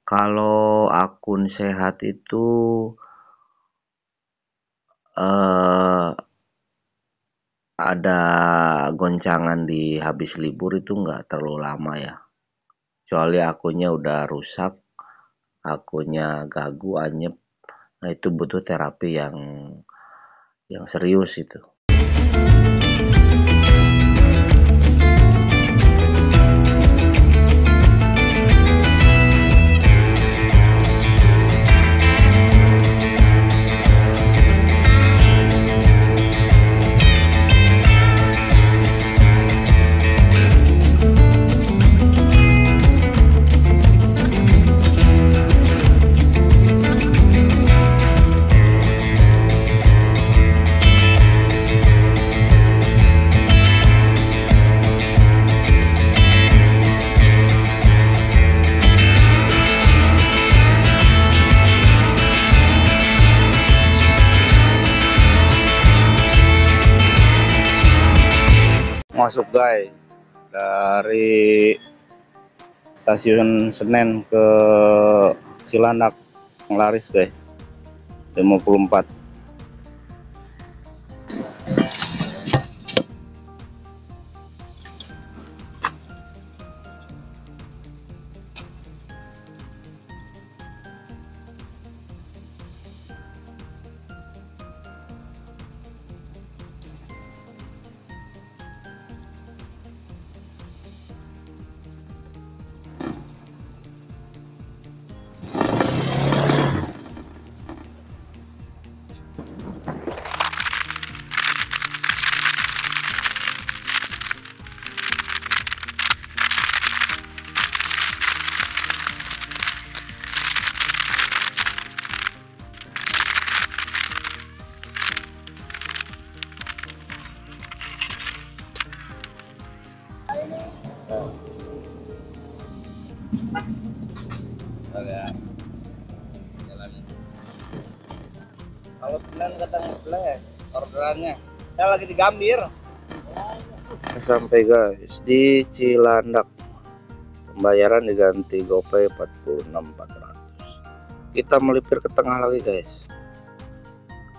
Kalau akun sehat itu ada goncangan di habis libur itu nggak terlalu lama ya. Kecuali akunnya udah rusak, akunnya gagu, anyep, nah itu butuh terapi yang serius itu. Masuk guys dari stasiun Senen ke Cilandak Laris guys 54. Kalau Senin kadang ngeblek orderannya. Saya lagi di Gambir. Sampai guys di Cilandak. Pembayaran diganti GoPay 46.400. Kita melipir ke tengah lagi guys.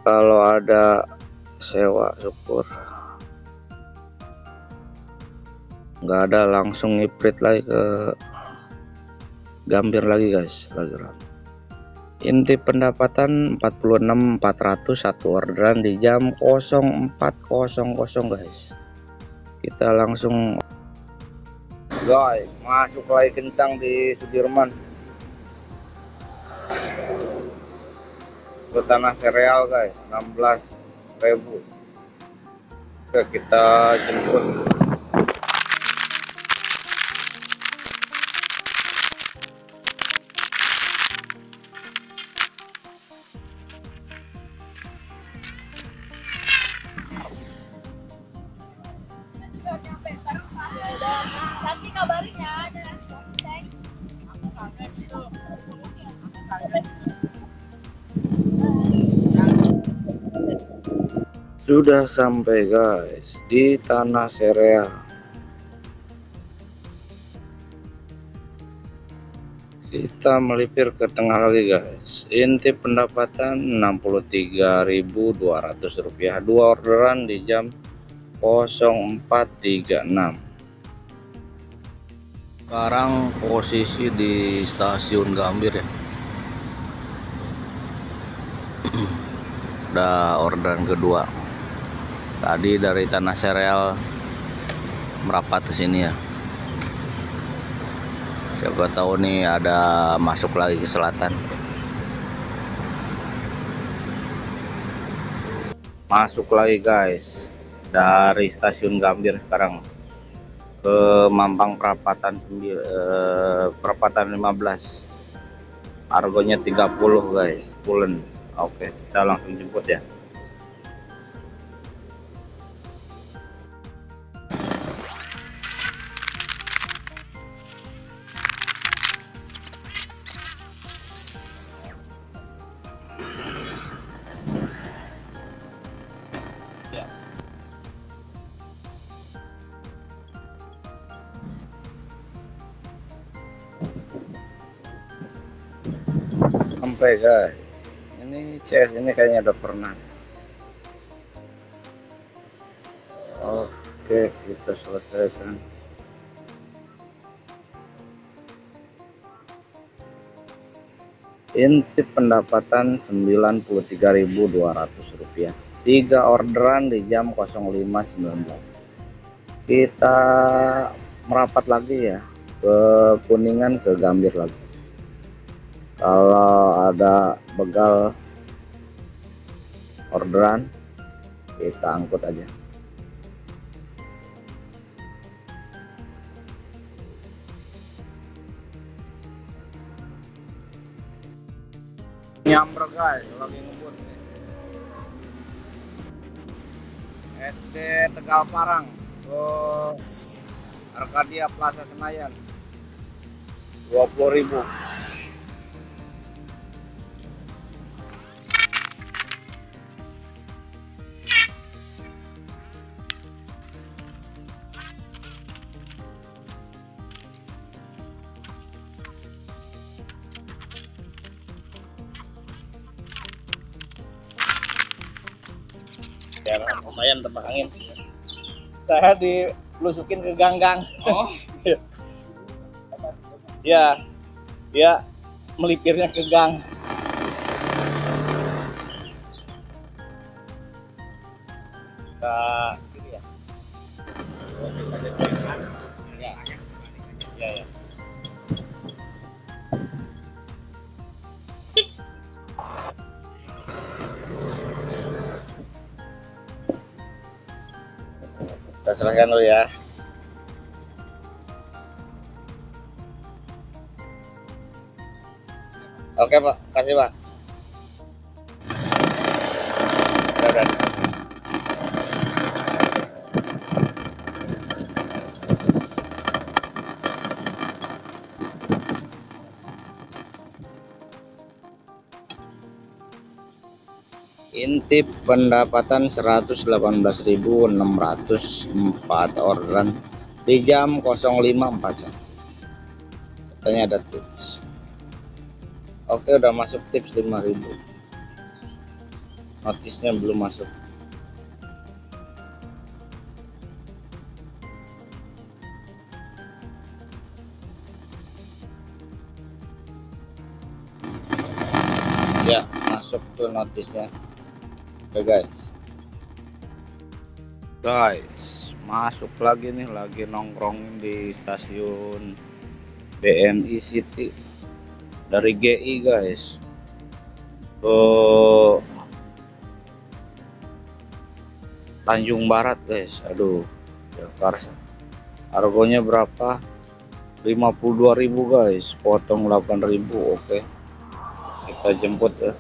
Kalau ada sewa syukur. Nggak ada, langsung ngiprit lagi ke Gambir lagi guys, lagi ramai. Inti pendapatan 46.400 satu orderan di jam 04.00 guys. Kita langsung guys masuk lagi kencang di Sudirman ke tanah sereal guys 16.000. Oke, kita jemput. Nanti kabarin ya. Sudah sampai guys di tanah sereal. Kita melipir ke tengah lagi guys. Inti pendapatan 63.200 rupiah. Dua orderan di jam 04.36. Sekarang posisi di stasiun Gambir ya. Udah orderan kedua. Tadi dari tanah sereal merapat ke sini ya. Siapa tahu nih ada masuk lagi ke selatan. Masuk lagi guys dari stasiun Gambir sekarang ke Mampang Perapatan 15. Harganya 30 guys, pulen. Oke, kita langsung jemput ya. Sampai guys, ini CS ini kayaknya udah pernah. Oke, kita selesaikan. Inti pendapatan Rp93.200. 3 orderan di jam 05.19. Kita merapat lagi ya ke Kuningan, ke Gambir lagi. Kalau ada begal orderan kita angkut aja. Nyamper guys, lagi ngebut nih. SD Tegal Parang ke Arkadia Plaza Senayan 20.000. Ya, lumayan tebak angin. Saya dilusukin ke ganggang. Oh. Ya, dia melipirnya ke gang. Gitu ya. Ya, ya, ya. Kita serahkan dulu ya. Oke Pak, kasih Pak. Udah. Inti pendapatan 118.604 orderan di jam 05.41. Katanya ada tips. Oke, udah masuk tips 5.000. Notisnya belum masuk. Ya, masuk tuh notisnya. Oke guys, masuk lagi nih, lagi nongkrongin di stasiun BNI City dari GI guys ke Tanjung Barat guys. Aduh, Jakarta. Harganya berapa? 52.000 guys, potong 8.000. Oke, kita jemput ya.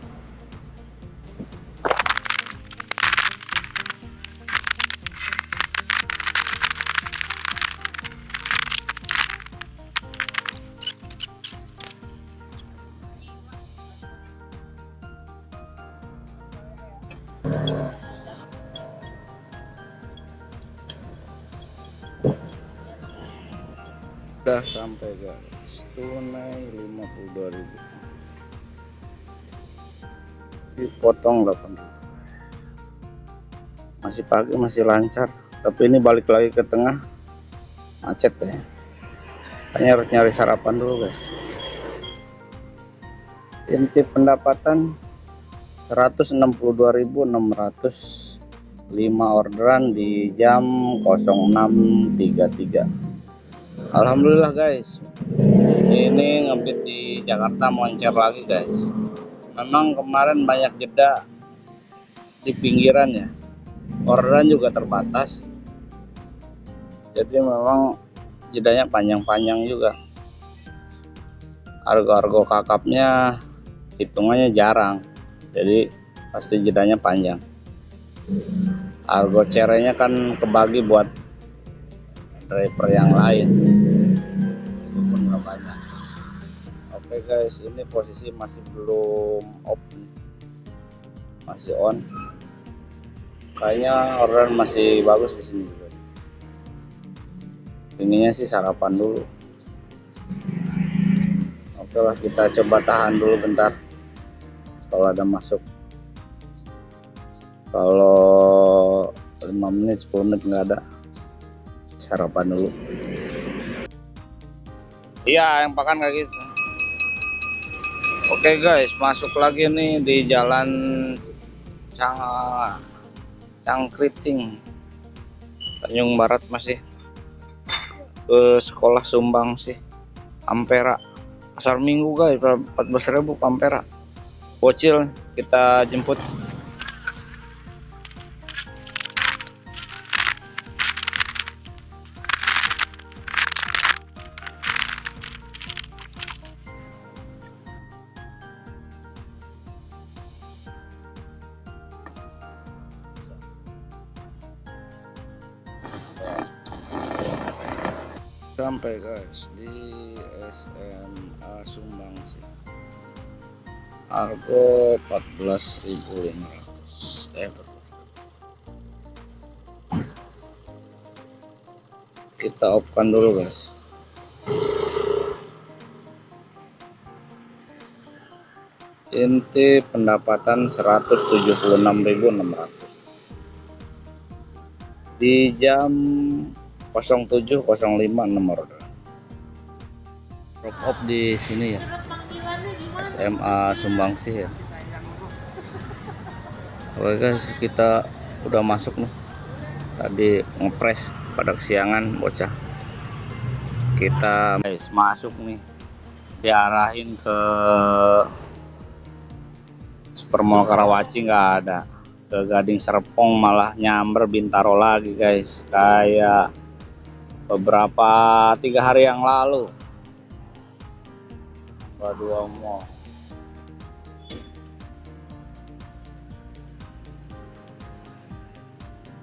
Udah sampai guys, tunai 52.000, dipotong 8.000. Masih pagi, masih lancar, tapi ini balik lagi ke tengah macet ya. Kayaknya harus nyari sarapan dulu guys. Inti pendapatan 162.605 orderan di jam 06.33. Alhamdulillah guys, ini ngebit di Jakarta moncer lagi guys. Memang kemarin banyak jeda di pinggiran ya, orderan juga terbatas, jadi memang jedanya panjang-panjang juga. Argo-argo kakapnya hitungannya jarang, jadi pasti jedanya panjang. Argo cerenya kan kebagi buat driver yang lain, itu pun nggak banyak. Oke guys, ini posisi masih belum off, masih on. Kayaknya orderan masih bagus di sini juga. Ininya sih sarapan dulu. Oke lah, kita coba tahan dulu bentar. Kalau ada masuk. Kalau 5 menit 10 menit nggak ada, sarapan dulu. Iya, yang pakan kayak gitu. Oke guys, masuk lagi nih di jalan Cangkriting, Tanjung Barat, masih ke sekolah Sumbang sih, Ampera. Pasar Minggu guys, 14.000 Ampera. Bocil kita jemput. Sampai guys di SMA Sumbang sih. Harga 14.500. Kita off-kan dulu guys. Inti pendapatan 176.600 di jam 07.05 nomor. Drop off di sini ya, SMA Sumbangsih ya. Oke guys, kita udah masuk nih. Tadi ngepres pada kesiangan bocah. Kita guys masuk nih, diarahin ke Supermall Karawaci, nggak ada. Ke Gading Serpong malah nyamber Bintaro lagi guys, kayak beberapa 3 hari yang lalu. Waduh, mau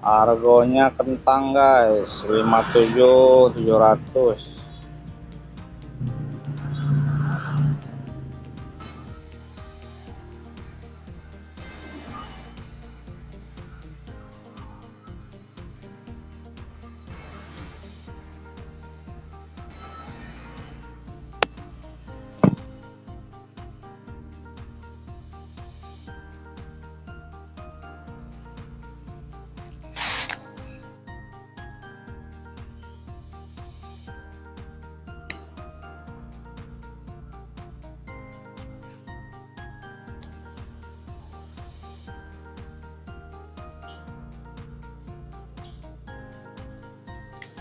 argonya kentang guys, 57.700.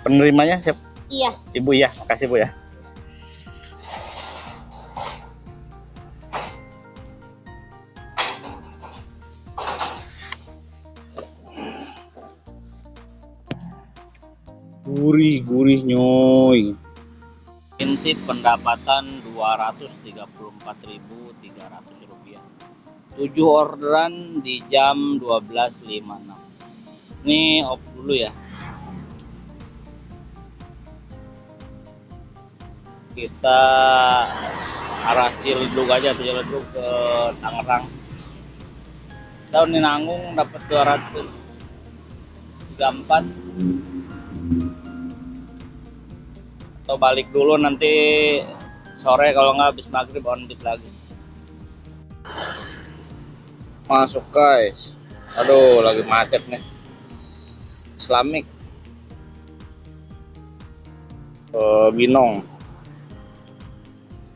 Penerimanya siap? Iya. Ibu ya, makasih Bu ya. Gurih nyoy. Inti pendapatan 234.300 rupiah. 7 orderan di jam 12.56. Ini off dulu ya. Kita arah Ciledug aja, Ciledug ke Tangerang. Tahun ini nanggung dapat 234. Atau balik dulu nanti sore, kalau nggak habis maghrib on beat lagi. Masuk guys. Aduh, lagi macet nih. Islamik Binong.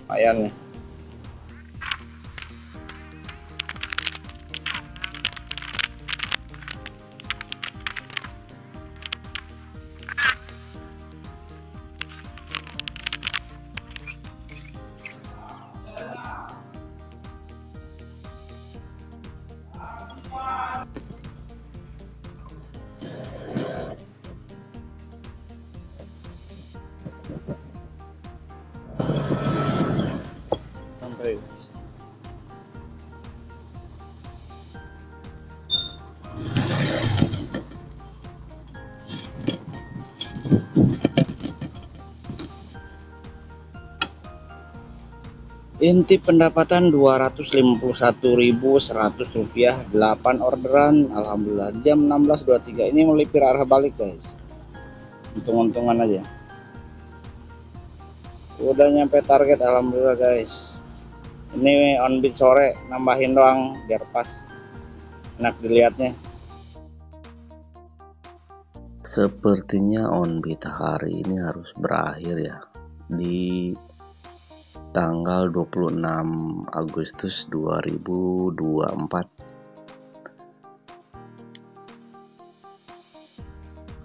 Lumayan nih. Sampai inti pendapatan 251.100 rupiah, 8 orderan. Alhamdulillah jam 16.23 ini melipir arah balik guys. Untung-untungan aja. Udah nyampe target alhamdulillah guys. Ini on beat sore, nambahin doang biar pas enak dilihatnya. Sepertinya on beat hari ini harus berakhir ya, di tanggal 26 Agustus 2024.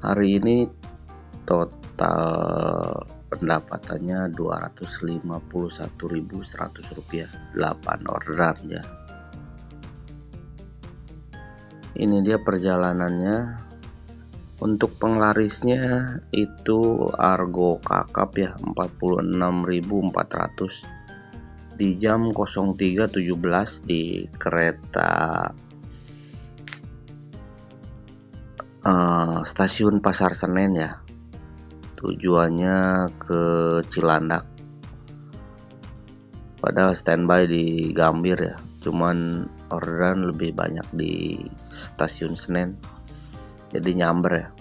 Hari ini total pendapatannya Rp251.100, 8 orderan ya. Ini dia perjalanannya. Untuk penglarisnya itu Argo Kakap ya, 46.400 di jam 03.17 di kereta stasiun Pasar Senen ya. Tujuannya ke Cilandak. Padahal standby di Gambir ya. Cuman orderan lebih banyak di stasiun Senen. Jadi nyamber ya.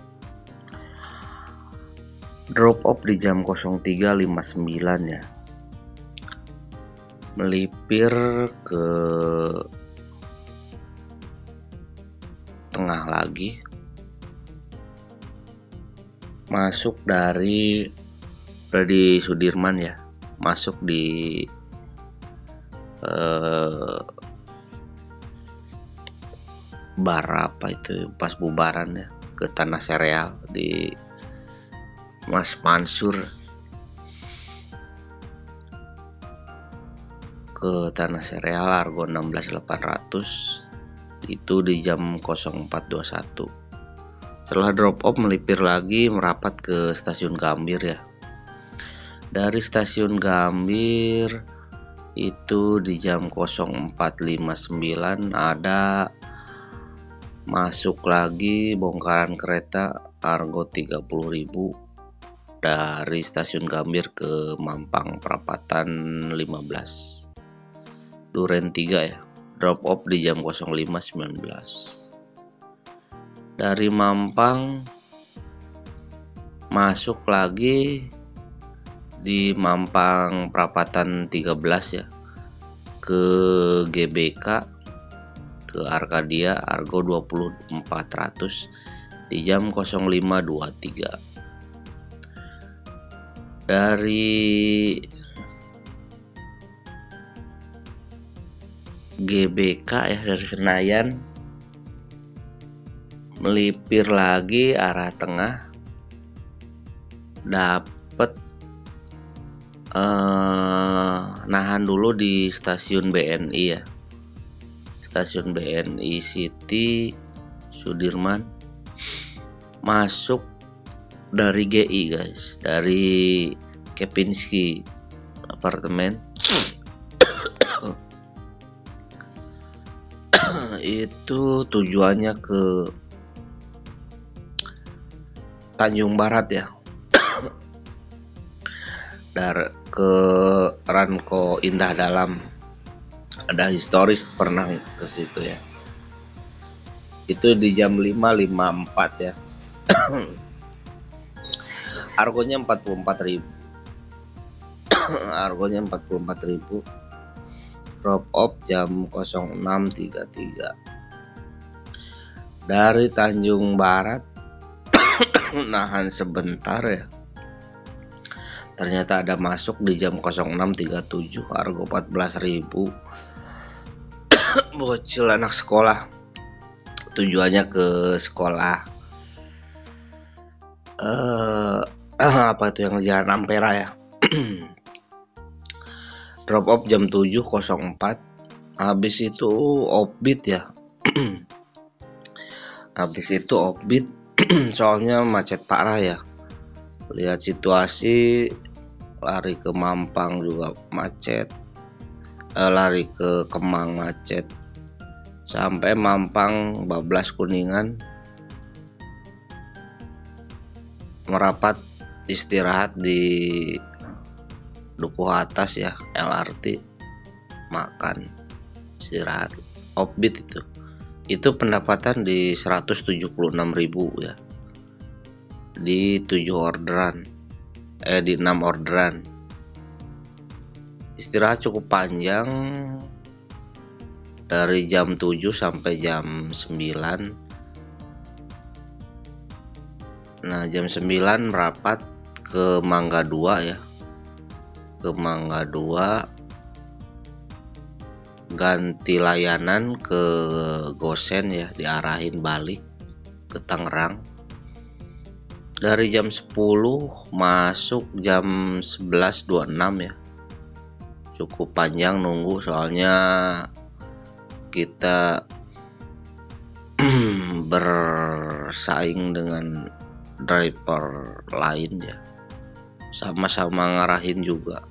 Drop off di jam 03.59 ya. Melipir ke tengah lagi. Masuk dari Sudirman ya. Masuk di bar apa itu pas bubaran ya, ke Tanah Sereal di Mas Mansur, ke Tanah Sereal Argo 16.800 itu di jam 04.21. Setelah drop off melipir lagi merapat ke stasiun Gambir ya. Dari stasiun Gambir itu di jam 04.59 ada masuk lagi bongkaran kereta Argo 30.000 dari stasiun Gambir ke Mampang Perapatan 15 Duren 3 ya. Drop off di jam 05.19. Dari Mampang masuk lagi di Mampang Perapatan 13 ya, ke GBK, ke Arkadia Argo 24.400 di jam 05.23. Dari GBK ya, dari Senayan melipir lagi arah tengah, dapet nahan dulu di stasiun BNI ya, stasiun BNI City Sudirman. Masuk dari GI guys, dari Kempinski apartemen. Itu tujuannya ke Tanjung Barat ya. Ke Ranko Indah Dalam, ada historis pernah ke situ ya. Itu di jam 5.54 ya. Argonya 44.000. Argonya 44.000. Drop off jam 06.33. Dari Tanjung Barat nahan sebentar ya. Ternyata ada masuk di jam 06.37 Argo 14.000. Bocil anak sekolah. Tujuannya ke sekolah apa itu yang Jalan Ampera ya. Drop off jam 7.04. Habis itu offbeat ya. Habis itu offbeat soalnya macet parah ya. Lihat situasi, lari ke Mampang juga macet, lari ke Kemang macet, sampai Mampang bablas Kuningan, merapat istirahat di Dukuh Atas ya, LRT, makan, istirahat, offbeat itu pendapatan di 176.000 ya, di 7 orderan, di 6 orderan. istirahat cukup panjang dari jam 7 sampai jam 9. Nah, jam 9 merapat ke Mangga 2 ya. Ke Mangga 2 ganti layanan ke Gosen ya, diarahin balik ke Tangerang. Dari jam 10 masuk jam 11.26 ya. Cukup panjang nunggu, soalnya kita bersaing dengan driver lain ya. Sama-sama ngarahin juga.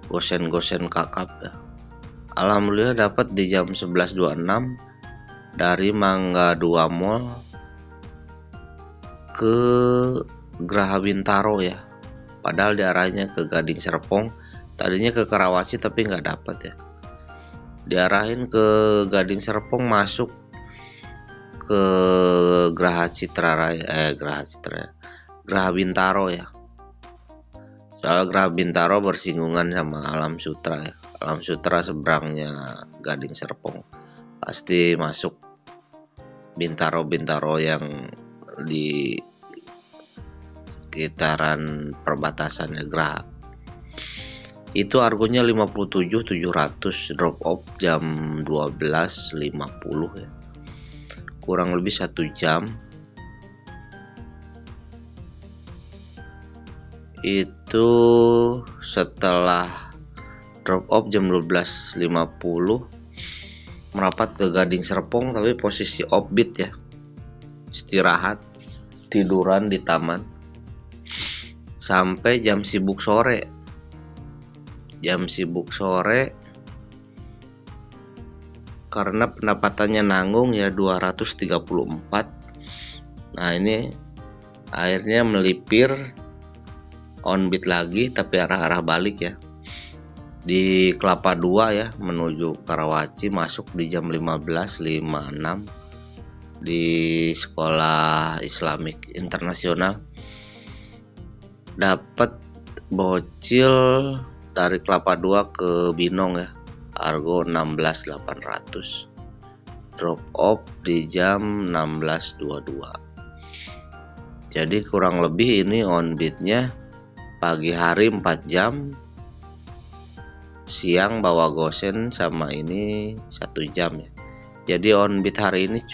Gosen-gosen kakap ya. Alhamdulillah dapat di jam 11.26 dari Mangga 2 Mall ke Geraha Bintaro ya. Padahal diarahnya ke Gading Serpong, tadinya ke Karawaci tapi nggak dapat ya. Diarahin ke Gading Serpong, masuk ke Geraha Bintaro ya. Soalnya Geraha Bintaro bersinggungan sama Alam Sutra ya. Alam Sutra seberangnya Gading Serpong. Pasti masuk Bintaro yang di sekitaran perbatasannya Geraha. Itu argonya 57.700, drop off jam 12.50 ya. Kurang lebih 1 jam. Itu setelah drop off jam 12.50 merapat ke Gading Serpong, tapi posisi offbeat ya. Istirahat, tiduran di taman sampai jam sibuk sore. Jam sibuk sore karena pendapatannya nanggung ya, 234. Nah, ini akhirnya melipir on-beat lagi, tapi arah-arah balik ya. Di Kelapa 2 ya, menuju Karawaci, masuk di jam 15.56 di Sekolah Islamik Internasional. Dapat bocil dari Kelapa 2 ke Binong ya, argo 16.800. Drop off di jam 16.22. Jadi kurang lebih ini on beatnya pagi hari 4 jam, siang bawa Gosen sama ini 1 jam ya. Jadi on beat hari ini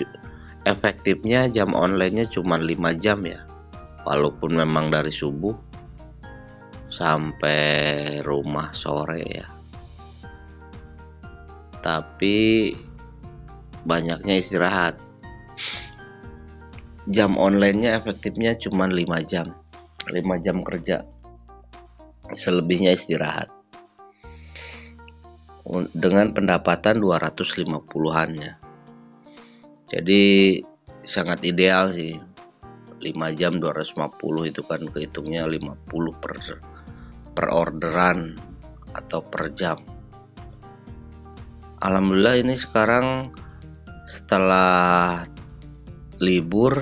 efektifnya jam online-nya cuma 5 jam ya. Walaupun memang dari subuh sampai rumah sore ya. Tapi banyaknya istirahat. Jam online-nya efektifnya cuma 5 jam. 5 jam kerja. Selebihnya istirahat. Dengan pendapatan 250-an ya. Jadi sangat ideal sih. 5 jam 250 itu kan kehitungnya 50 per orderan atau per jam. Alhamdulillah ini sekarang setelah libur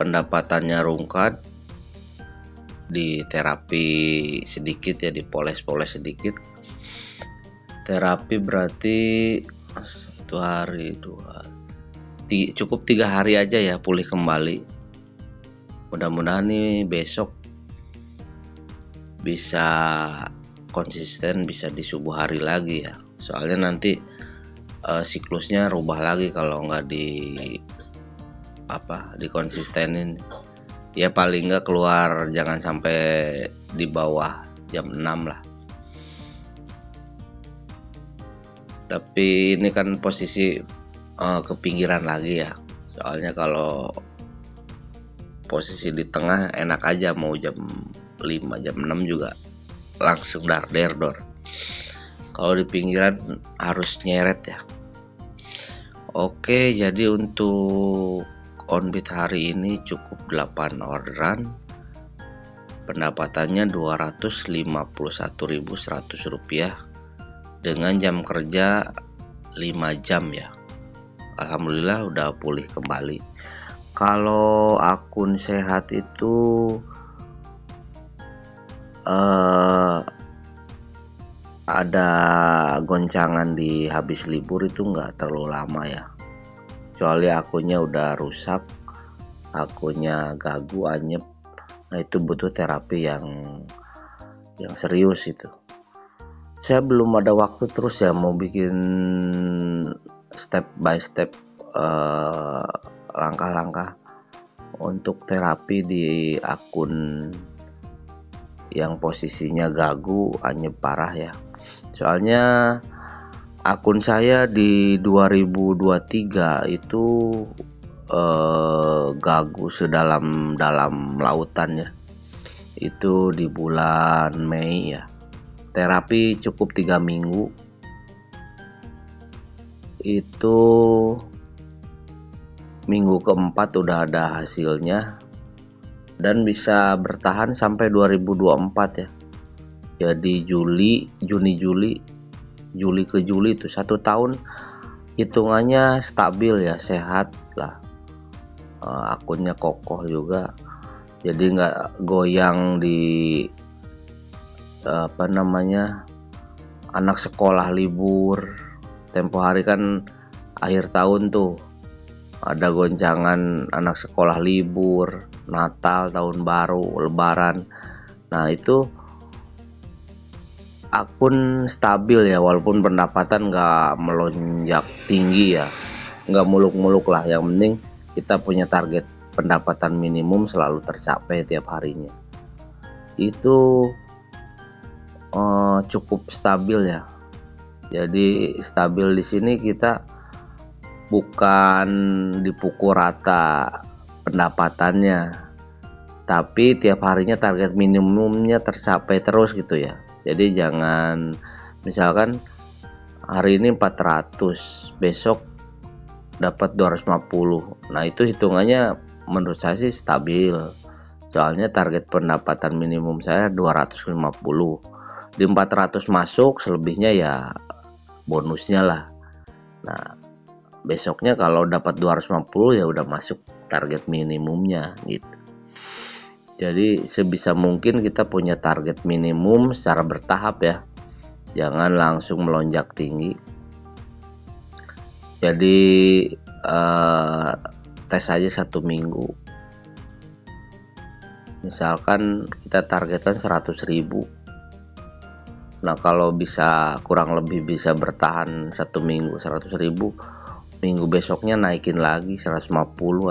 pendapatannya rungkat, di terapi sedikit ya, dipoles-poles sedikit. Terapi berarti 1 hari 2 hari, cukup 3 hari aja ya pulih kembali. Mudah-mudahan nih besok bisa konsisten, bisa di subuh hari lagi ya. Soalnya nanti siklusnya rubah lagi kalau nggak dikonsistenin. Ya paling nggak keluar, jangan sampai di bawah jam 6 lah. Tapi ini kan posisi ke pinggiran lagi ya. Soalnya kalau posisi di tengah enak aja, mau jam 5 jam 6 juga langsung dor. Kalau di pinggiran harus nyeret ya. Oke, jadi untuk on-beat hari ini cukup 8 orderan. Pendapatannya Rp251.100 dengan jam kerja 5 jam ya. Alhamdulillah udah pulih kembali. Kalau akun sehat itu eh, ada goncangan di habis libur itu nggak terlalu lama ya, kecuali akunnya udah rusak, akunnya gagu, anyep. Nah itu butuh terapi yang serius itu. Saya belum ada waktu terus ya mau bikin step by step langkah-langkah untuk terapi di akun yang posisinya gagu, anyep parah ya. Soalnya akun saya di 2023 itu gagu sedalam lautan ya. Itu di bulan Mei ya. Terapi cukup 3 minggu. Itu minggu keempat udah ada hasilnya dan bisa bertahan sampai 2024 ya. Jadi Juli ke Juli itu 1 tahun hitungannya stabil ya, sehat lah. Akunnya kokoh juga, jadi nggak goyang di anak sekolah libur. Tempo hari kan akhir tahun tuh ada goncangan anak sekolah libur, Natal, tahun baru, lebaran. Nah itu akun stabil ya, walaupun pendapatan nggak melonjak tinggi ya, nggak muluk-muluk lah. Yang penting kita punya target pendapatan minimum selalu tercapai tiap harinya. Itu cukup stabil ya. Jadi stabil di sini kita bukan dipukul rata pendapatannya, tapi tiap harinya target minimumnya tercapai terus gitu ya. Jadi jangan misalkan hari ini 400, besok dapat 250. Nah itu hitungannya menurut saya sih stabil. Soalnya target pendapatan minimum saya 250. Di 400 masuk, selebihnya ya bonusnya lah. Nah besoknya kalau dapat 250 ya udah masuk target minimumnya gitu. Jadi sebisa mungkin kita punya target minimum secara bertahap ya, jangan langsung melonjak tinggi. Jadi tes aja 1 minggu, misalkan kita targetkan 100.000. Nah kalau bisa kurang lebih bisa bertahan 1 minggu 100.000, minggu besoknya naikin lagi 150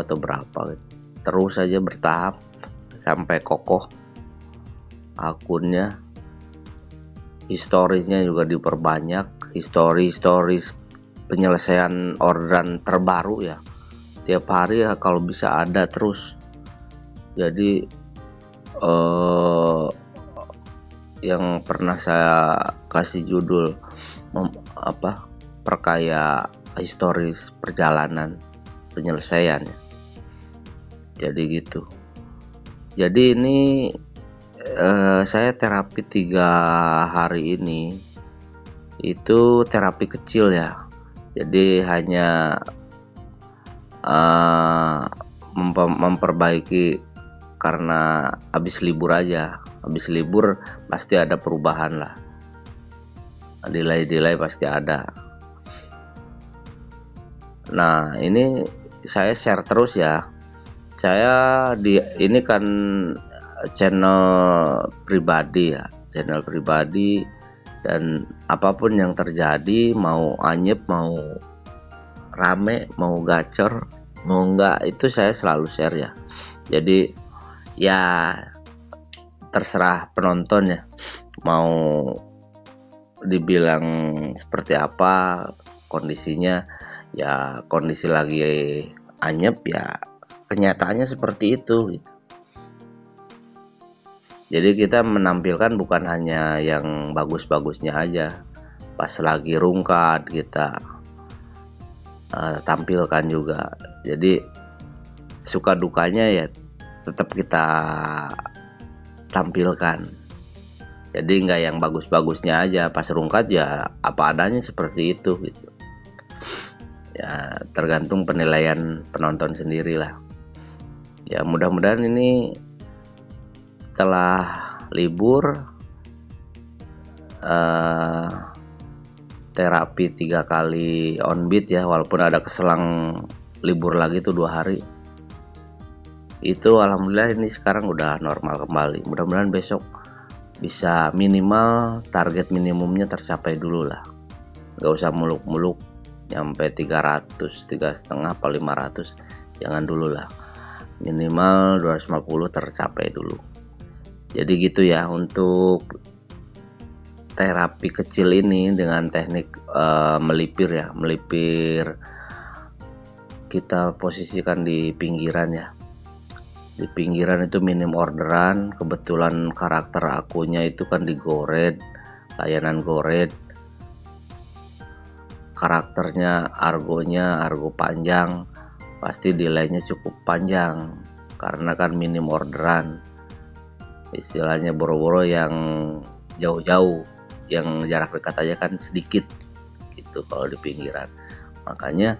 atau berapa gitu. Terus aja bertahap sampai kokoh akunnya. Historisnya juga diperbanyak, historis penyelesaian orderan terbaru ya, tiap hari ya kalau bisa ada terus. Jadi yang pernah saya kasih judul perkaya historis perjalanan penyelesaian. Jadi gitu. Jadi ini saya terapi 3 hari ini itu terapi kecil ya. Jadi hanya memperbaiki karena habis libur aja. Habis libur pasti ada perubahan lah. Delay pasti ada. Nah ini saya share terus ya. Saya ini kan channel pribadi ya, channel pribadi, dan apapun yang terjadi, mau anyep, mau rame, mau gacor, mau enggak, itu saya selalu share ya. Jadi ya terserah penonton ya, mau dibilang seperti apa kondisinya, ya kondisi lagi anyep ya kenyataannya seperti itu gitu. Jadi kita menampilkan bukan hanya yang bagus-bagusnya aja, pas lagi rungkat kita tampilkan juga. Jadi suka dukanya ya tetap kita tampilkan. Jadi nggak yang bagus-bagusnya aja, pas rungkat ya apa adanya seperti itu gitu. Ya tergantung penilaian penonton sendiri lah. Ya mudah-mudahan ini setelah libur, terapi 3 kali on beat ya, walaupun ada keselang libur lagi tuh 2 hari. Itu alhamdulillah ini sekarang udah normal kembali. Mudah-mudahan besok bisa minimal target minimumnya tercapai dulu lah. Gak usah muluk-muluk nyampe 300, 3,5 apa 500, jangan dulu lah. Minimal 250 tercapai dulu. Jadi gitu ya untuk terapi kecil ini dengan teknik melipir ya. Melipir kita posisikan di pinggiran ya. Di pinggiran itu minim orderan. Kebetulan karakter akunya itu kan di Gored, layanan Gored. Karakternya argo panjang, pasti delaynya cukup panjang karena kan minim orderan. Istilahnya boro-boro yang jauh-jauh, yang jarak dekat aja kan sedikit gitu kalau di pinggiran. Makanya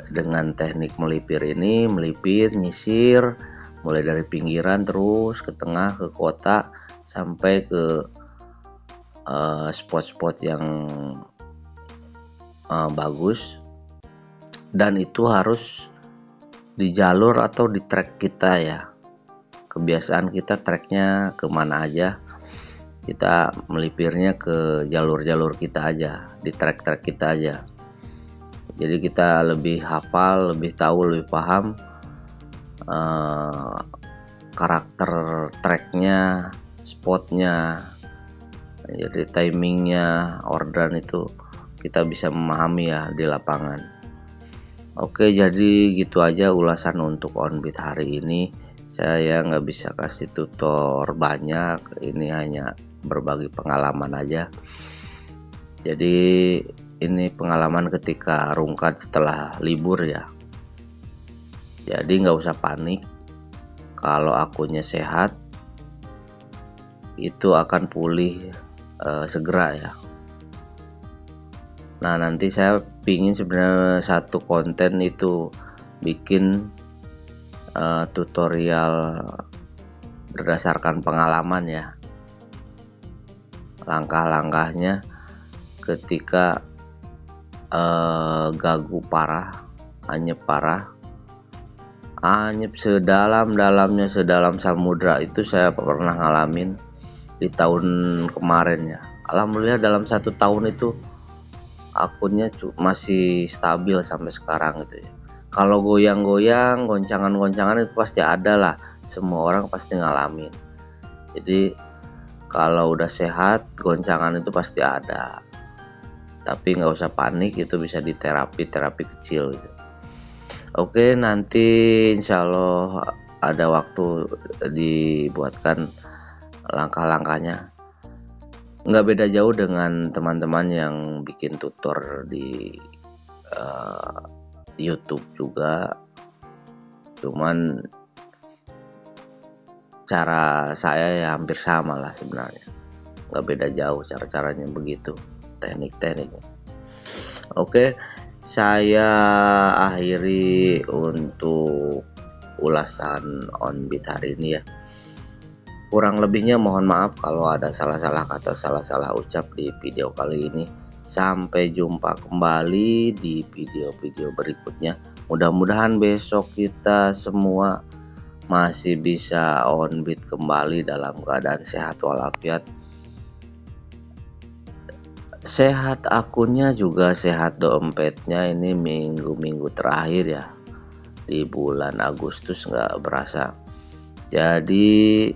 dengan teknik melipir ini, melipir, nyisir mulai dari pinggiran terus ke tengah, ke kota, sampai ke spot-spot yang bagus, dan itu harus di jalur atau di track kita ya. Kebiasaan kita tracknya kemana aja, kita melipirnya ke jalur-jalur kita aja, di track-track kita aja. Jadi kita lebih hafal, lebih tahu, lebih paham karakter tracknya, spotnya, jadi timingnya, orderan itu kita bisa memahami ya di lapangan. Oke, jadi gitu aja ulasan untuk on-beat hari ini. Saya nggak bisa kasih tutor banyak, ini hanya berbagi pengalaman aja. Jadi ini pengalaman ketika rungkat setelah libur ya. Jadi nggak usah panik, kalau akunnya sehat itu akan pulih segera ya. Nah nanti saya pingin sebenarnya satu konten itu bikin tutorial berdasarkan pengalaman ya, langkah-langkahnya ketika gagu parah, anyep parah, anyep sedalam-dalamnya, sedalam samudra. Itu saya pernah ngalamin di tahun kemarin ya. Alhamdulillah dalam 1 tahun itu akunnya masih stabil sampai sekarang gitu ya. Kalau goyang-goyang, goncangan-goncangan itu pasti ada lah, semua orang pasti ngalamin. Jadi kalau udah sehat, goncangan itu pasti ada, tapi nggak usah panik, itu bisa diterapi kecil gitu. Oke, nanti insya Allah ada waktu dibuatkan langkah-langkahnya. Nggak beda jauh dengan teman-teman yang bikin tutor di YouTube juga, cuman cara saya ya hampir sama lah sebenarnya, nggak beda jauh cara-caranya begitu, teknik-tekniknya. Oke, saya akhiri untuk ulasan on-beat hari ini ya. Kurang lebihnya mohon maaf kalau ada salah-salah kata, salah-salah ucap di video kali ini. Sampai jumpa kembali di video-video berikutnya. Mudah-mudahan besok kita semua masih bisa on-beat kembali dalam keadaan sehat walafiat. Sehat akunnya juga sehat dompetnya. Ini minggu-minggu terakhir ya, di bulan Agustus nggak berasa. Jadi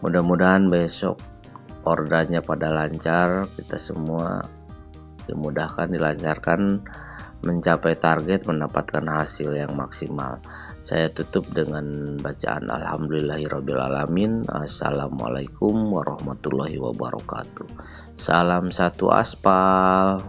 mudah-mudahan besok ordernya pada lancar, kita semua dimudahkan, dilancarkan, mencapai target, mendapatkan hasil yang maksimal. Saya tutup dengan bacaan Alhamdulillahirrabbilalamin. Assalamualaikum warahmatullahi wabarakatuh. Salam satu aspal.